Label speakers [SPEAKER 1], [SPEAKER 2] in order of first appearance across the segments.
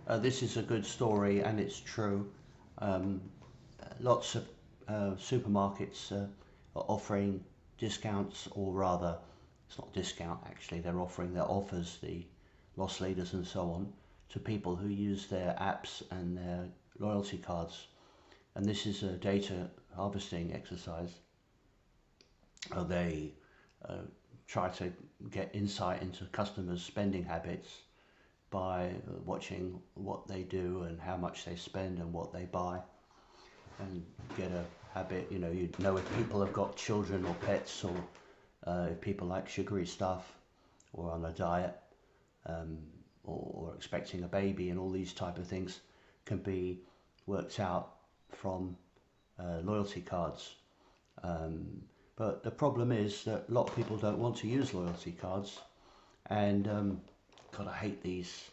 [SPEAKER 1] This is a good story and it's true. Um, Lots of supermarkets are offering discounts, or rather, it's not discount actually, they're offering their offers, the loss leaders and so on, to people who use their apps and their loyalty cards. And this is a data harvesting exercise. They uh, try to get insight into customers' spending habits by watching what they do and how much they spend and what they buy, and get a habit. You know if people have got children or pets, or if people like sugary stuff, or on a diet, um, or expecting a baby, and all these type of things can be worked out from loyalty cards. Um, but the problem is that a lot of people don't want to use loyalty cards, and God, I hate these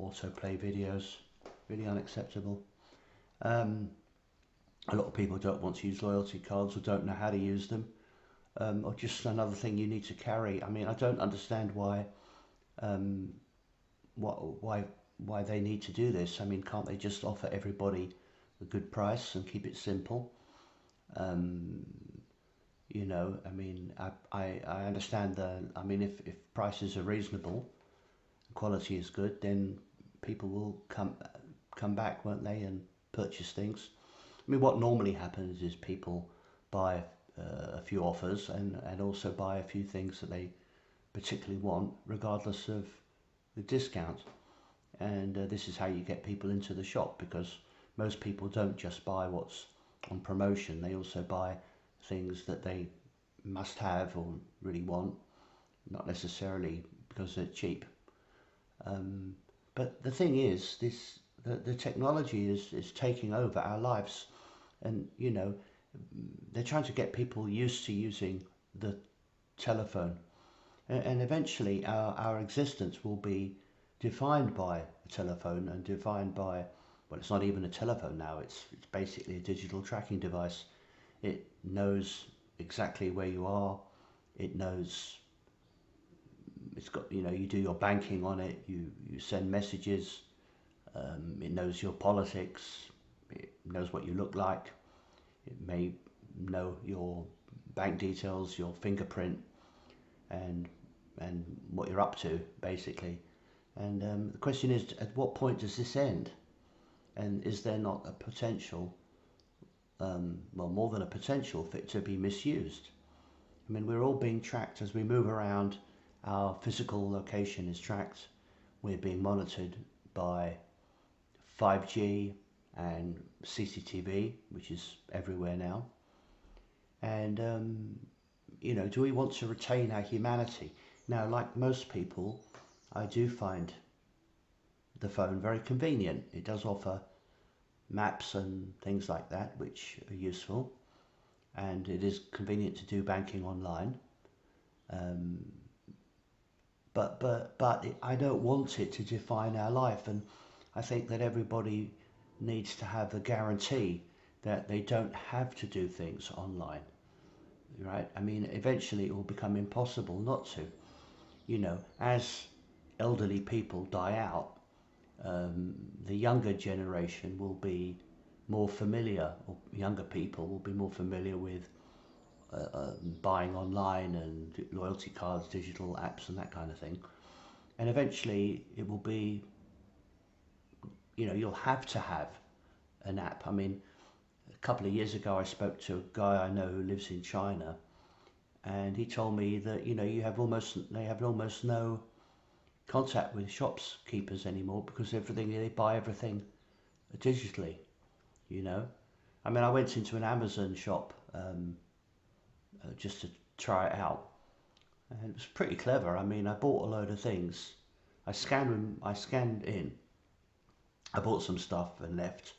[SPEAKER 1] autoplay videos. Really unacceptable. Um, a lot of people don't want to use loyalty cards or don't know how to use them, or just another thing you need to carry. I mean, I don't understand um, why why they need to do this. I mean, can't they just offer everybody a good price and keep it simple? Um, I mean, I understand the. I mean, if prices are reasonable, quality is good, then people will come back, won't they, and purchase things. I mean, what normally happens is people buy a few offers, and also buy a few things that they particularly want, regardless of the discount. And this is how you get people into the shop, because most people don't just buy what's on promotion, they also buy things that they must have or really want, not necessarily because they're cheap. Um, but the thing is, the technology is taking over our lives, and they're trying to get people used to using the telephone, and eventually our existence will be defined by a telephone, and defined by, well, it's not even a telephone now. It's basically a digital tracking device. It knows exactly where you are. It knows, it's got, you do your banking on it. You send messages. It knows your politics. It knows what you look like. It may know your bank details, your fingerprint, and and what you're up to, basically. And the question is, at what point does this end? And is there not a potential, well, more than a potential, for it to be misused? I mean, we're all being tracked as we move around. Our physical location is tracked. We're being monitored by 5G and CCTV, which is everywhere now. And, do we want to retain our humanity? Now, like most people, I do find the phone very convenient. It does offer maps and things like that, which are useful. And it is convenient to do banking online. Um, but I don't want it to define our life, and I think that everybody needs to have the guarantee that they don't have to do things online, right? I mean, eventually it will become impossible not to. As elderly people die out, the younger generation will be more familiar, or younger people will be more familiar with buying online and loyalty cards, digital apps, and that kind of thing. And eventually, it will be, you'll have to have an app. I mean, a couple of years ago, I spoke to a guy I know who lives in China, and he told me that they have almost no contact with shopkeepers anymore, because they buy everything digitally. You know, I mean, I went into an Amazon shop just to try it out, and it was pretty clever. I mean, I bought a load of things. I scanned in. I bought some stuff and left.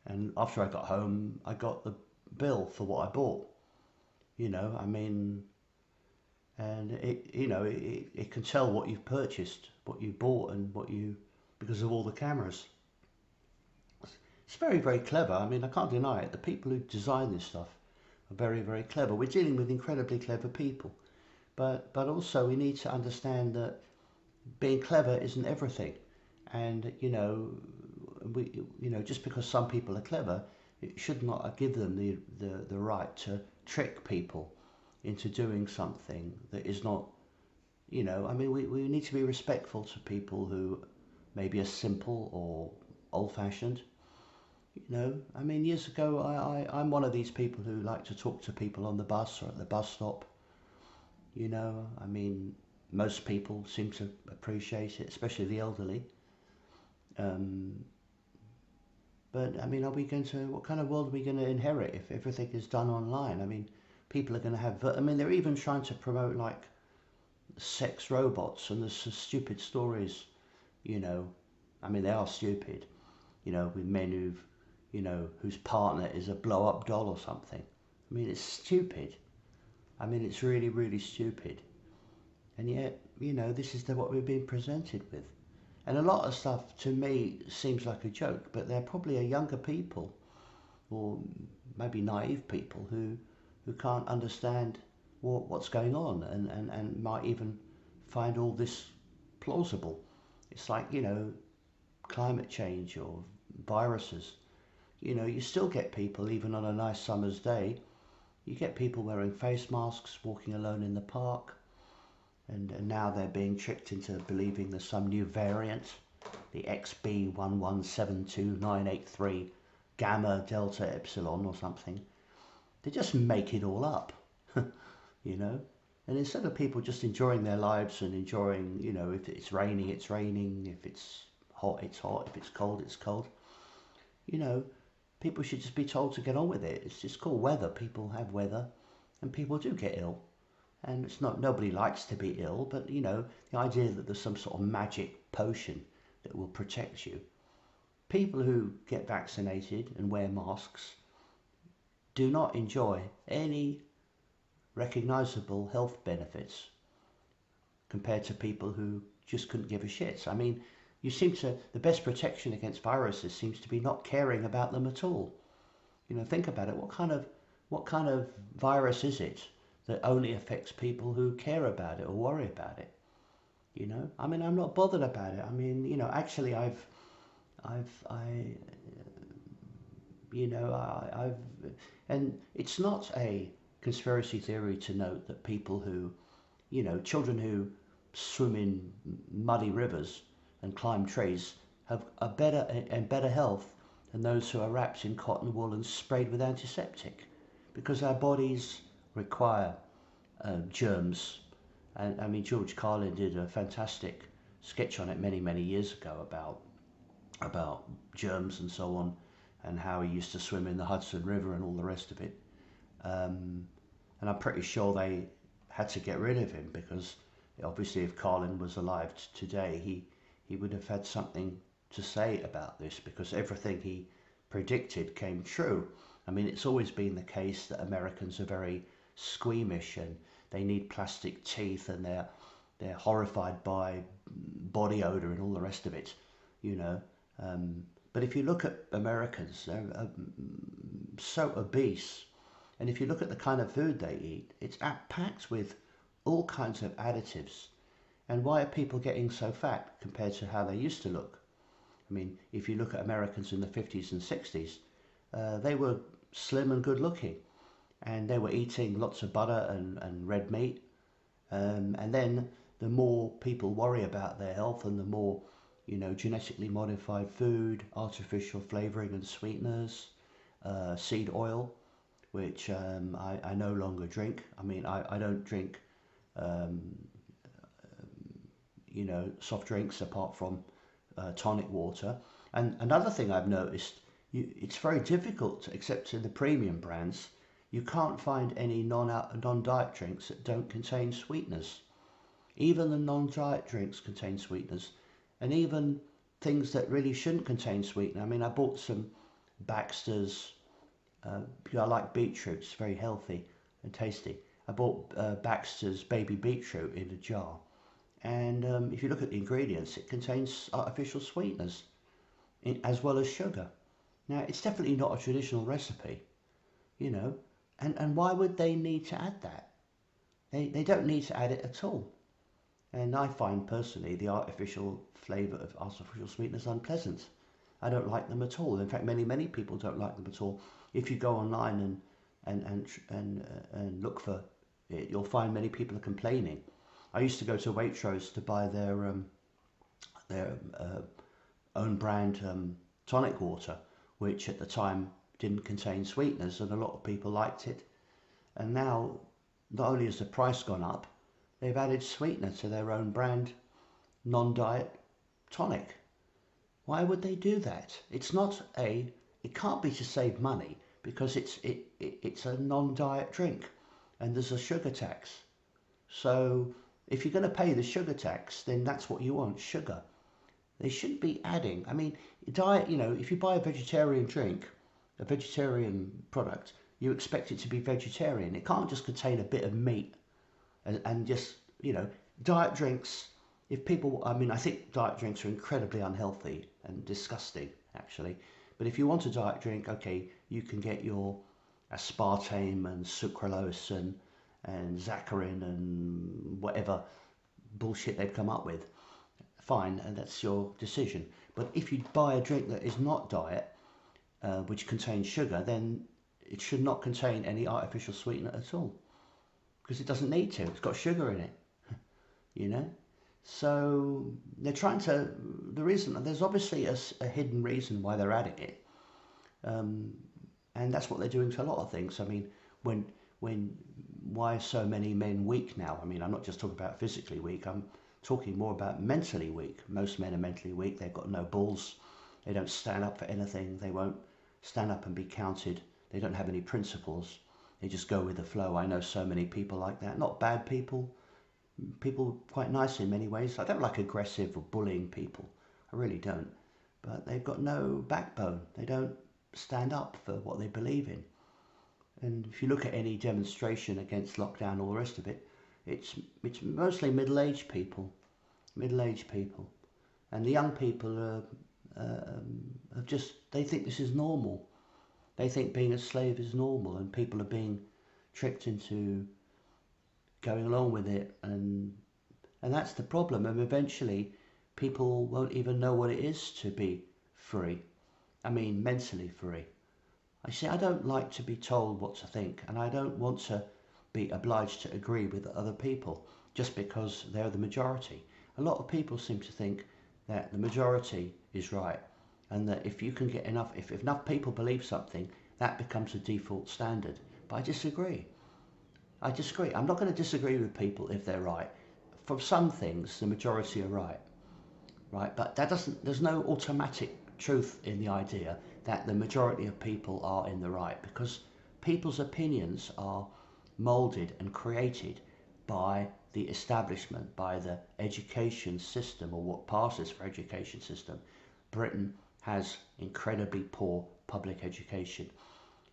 [SPEAKER 1] And after I got home, I got the bill for what I bought. I mean, and it can tell what you've purchased, what you bought, and because of all the cameras. It's very, very clever. I mean, I can't deny it. The people who design this stuff are very, very clever. We're dealing with incredibly clever people. But also we need to understand that being clever isn't everything. And just because some people are clever, it should not give them the right to trick people into doing something that is not, I mean, we need to be respectful to people who maybe are simple or old-fashioned. I mean, years ago, I'm one of these people who like to talk to people on the bus or at the bus stop. I mean, most people seem to appreciate it, especially the elderly. Um, but I mean, what kind of world are we going to inherit if everything is done online? I mean, people are going to have, I mean, they're even trying to promote like sex robots, and there's some stupid stories, you know. I mean, they are stupid, with men whose partner is a blow up doll or something. I mean, it's stupid. I mean, it's really, really stupid. And yet, this is what we're being presented with. And a lot of stuff to me seems like a joke, but they're probably a younger people or maybe naive people who can't understand what's going on, and might even find all this plausible. It's like, climate change or viruses. You still get people, even on a nice summer's day, you get people wearing face masks, walking alone in the park, and now they're being tricked into believing there's some new variant, the XB1172983 Gamma Delta Epsilon or something. They just make it all up, you know. And instead of people just enjoying their lives and enjoying, if it's raining, it's raining, if it's hot, it's hot, if it's cold, it's cold, you know, people should just be told to get on with it. It's just called weather. People have weather, and people do get ill. And it's not, nobody likes to be ill, but the idea that there's some sort of magic potion that will protect you. People who get vaccinated and wear masks do not enjoy any recognizable health benefits compared to people who just couldn't give a shit. I mean, the best protection against viruses seems to be not caring about them at all. Think about it. What kind of virus is it that only affects people who care about it or worry about it? I mean, I'm not bothered about it. I mean, actually, I've, and it's not a conspiracy theory to note that people who, children who swim in muddy rivers and climb trees have a better health than those who are wrapped in cotton wool and sprayed with antiseptic, because our bodies require germs. And I mean, George Carlin did a fantastic sketch on it many years ago about germs and so on, and how he used to swim in the Hudson River and all the rest of it. And I'm pretty sure they had to get rid of him, because obviously if Carlin was alive today, he would have had something to say about this, because everything he predicted came true. I mean, it's always been the case that Americans are very squeamish, and they need plastic teeth, and they're horrified by body odor and all the rest of it, But if you look at Americans, they're so obese. And if you look at the kind of food they eat, it's packed with all kinds of additives. And why are people getting so fat compared to how they used to look? I mean, if you look at Americans in the 50s and 60s, they were slim and good looking. And they were eating lots of butter and red meat. And then the more people worry about their health, and the more, genetically modified food, artificial flavoring and sweeteners, seed oil, which I no longer drink. I mean, I don't drink, soft drinks apart from tonic water. And another thing I've noticed, it's very difficult, except in the premium brands, you can't find any non-diet drinks that don't contain sweeteners. Even the non-diet drinks contain sweeteners, and even things that really shouldn't contain sweetener. I mean, I bought some Baxter's, I like beetroot, it's very healthy and tasty. I bought Baxter's baby beetroot in a jar, and if you look at the ingredients, it contains artificial sweeteners as well as sugar. Now, it's definitely not a traditional recipe, and why would they need to add that? They don't need to add it at all. And I find personally the artificial flavour of artificial sweeteners unpleasant. I don't like them at all. In fact, many people don't like them at all. If you go online and look for it, you'll find many people are complaining. I used to go to Waitrose to buy their own brand tonic water, which at the time didn't contain sweeteners, and a lot of people liked it. And now, not only has the price gone up, they've added sweetener to their own brand non-diet tonic. Why would they do that? It can't be to save money because it's a non-diet drink, and there's a sugar tax. So if you're going to pay the sugar tax, then that's what you want, sugar. They shouldn't be adding. I mean, diet. If you buy a vegetarian drink, a vegetarian product, you expect it to be vegetarian. It can't just contain a bit of meat and just diet drinks. If people, I mean, I think diet drinks are incredibly unhealthy and disgusting, actually. But if you want a diet drink, okay, you can get your aspartame and sucralose and saccharin and whatever bullshit they've come up with. Fine, and that's your decision. But if you buy a drink that is not diet, which contains sugar, then it should not contain any artificial sweetener at all, because it doesn't need to. It's got sugar in it, you know. So they're trying to. There's obviously a hidden reason why they're adding it, and that's what they're doing to a lot of things. I mean, when why are so many men weak now? I mean, I'm not just talking about physically weak. I'm talking more about mentally weak. Most men are mentally weak. They've got no balls. They don't stand up for anything. They won't stand up and be counted. They don't have any principles. They just go with the flow. I know so many people like that. Not bad people. People quite nice in many ways. I don't like aggressive or bullying people. I really don't. But they've got no backbone. They don't stand up for what they believe in. And if you look at any demonstration against lockdown, all the rest of it, it's mostly middle-aged people, and the young people are just, they think this is normal. They think being a slave is normal, and people are being tricked into going along with it, and that's the problem. And eventually, people won't even know what it is to be free. I mean, mentally free. I don't like to be told what to think, and I don't want to be obliged to agree with other people just because they're the majority. A lot of people seem to think that the majority is right, and that if you can get enough, if enough people believe something, that becomes a default standard. But I disagree. I'm not going to disagree with people if they're right. For some things, the majority are right, But there's no automatic truth in the idea that the majority of people are in the right, because people's opinions are molded and created by the establishment, by the education system, or what passes for education system. Britain has incredibly poor public education.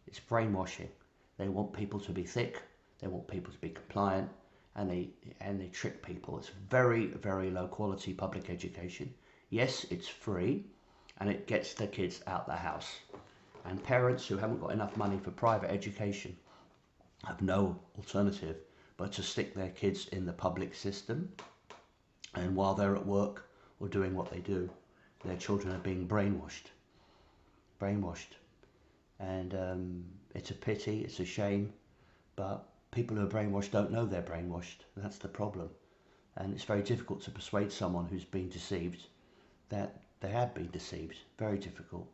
[SPEAKER 1] It's brainwashing. They want people to be thick, they want people to be compliant, and they trick people. It's very, very low quality public education. Yes, it's free, and it gets the kids out the house. And parents who haven't got enough money for private education have no alternative but to stick their kids in the public system. And while they're at work or doing what they do, their children are being brainwashed. And it's a pity, it's a shame, but people who are brainwashed don't know they're brainwashed. That's the problem. And it's very difficult to persuade someone who's been deceived that they have been deceived. Very difficult.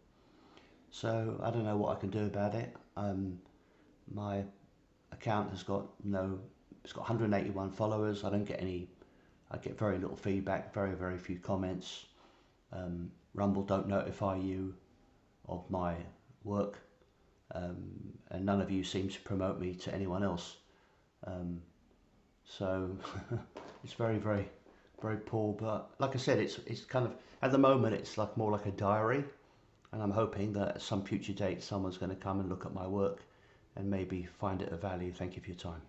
[SPEAKER 1] So I don't know what I can do about it. My account has got it's got 181 followers. I get very little feedback, very, very few comments. Rumble don't notify you of my work, and none of you seem to promote me to anyone else. So it's very, very, very poor. But like I said, it's kind of, at the moment, it's like more like a diary, and I'm hoping that at some future date someone's going to come and look at my work and maybe find it of value. Thank you for your time.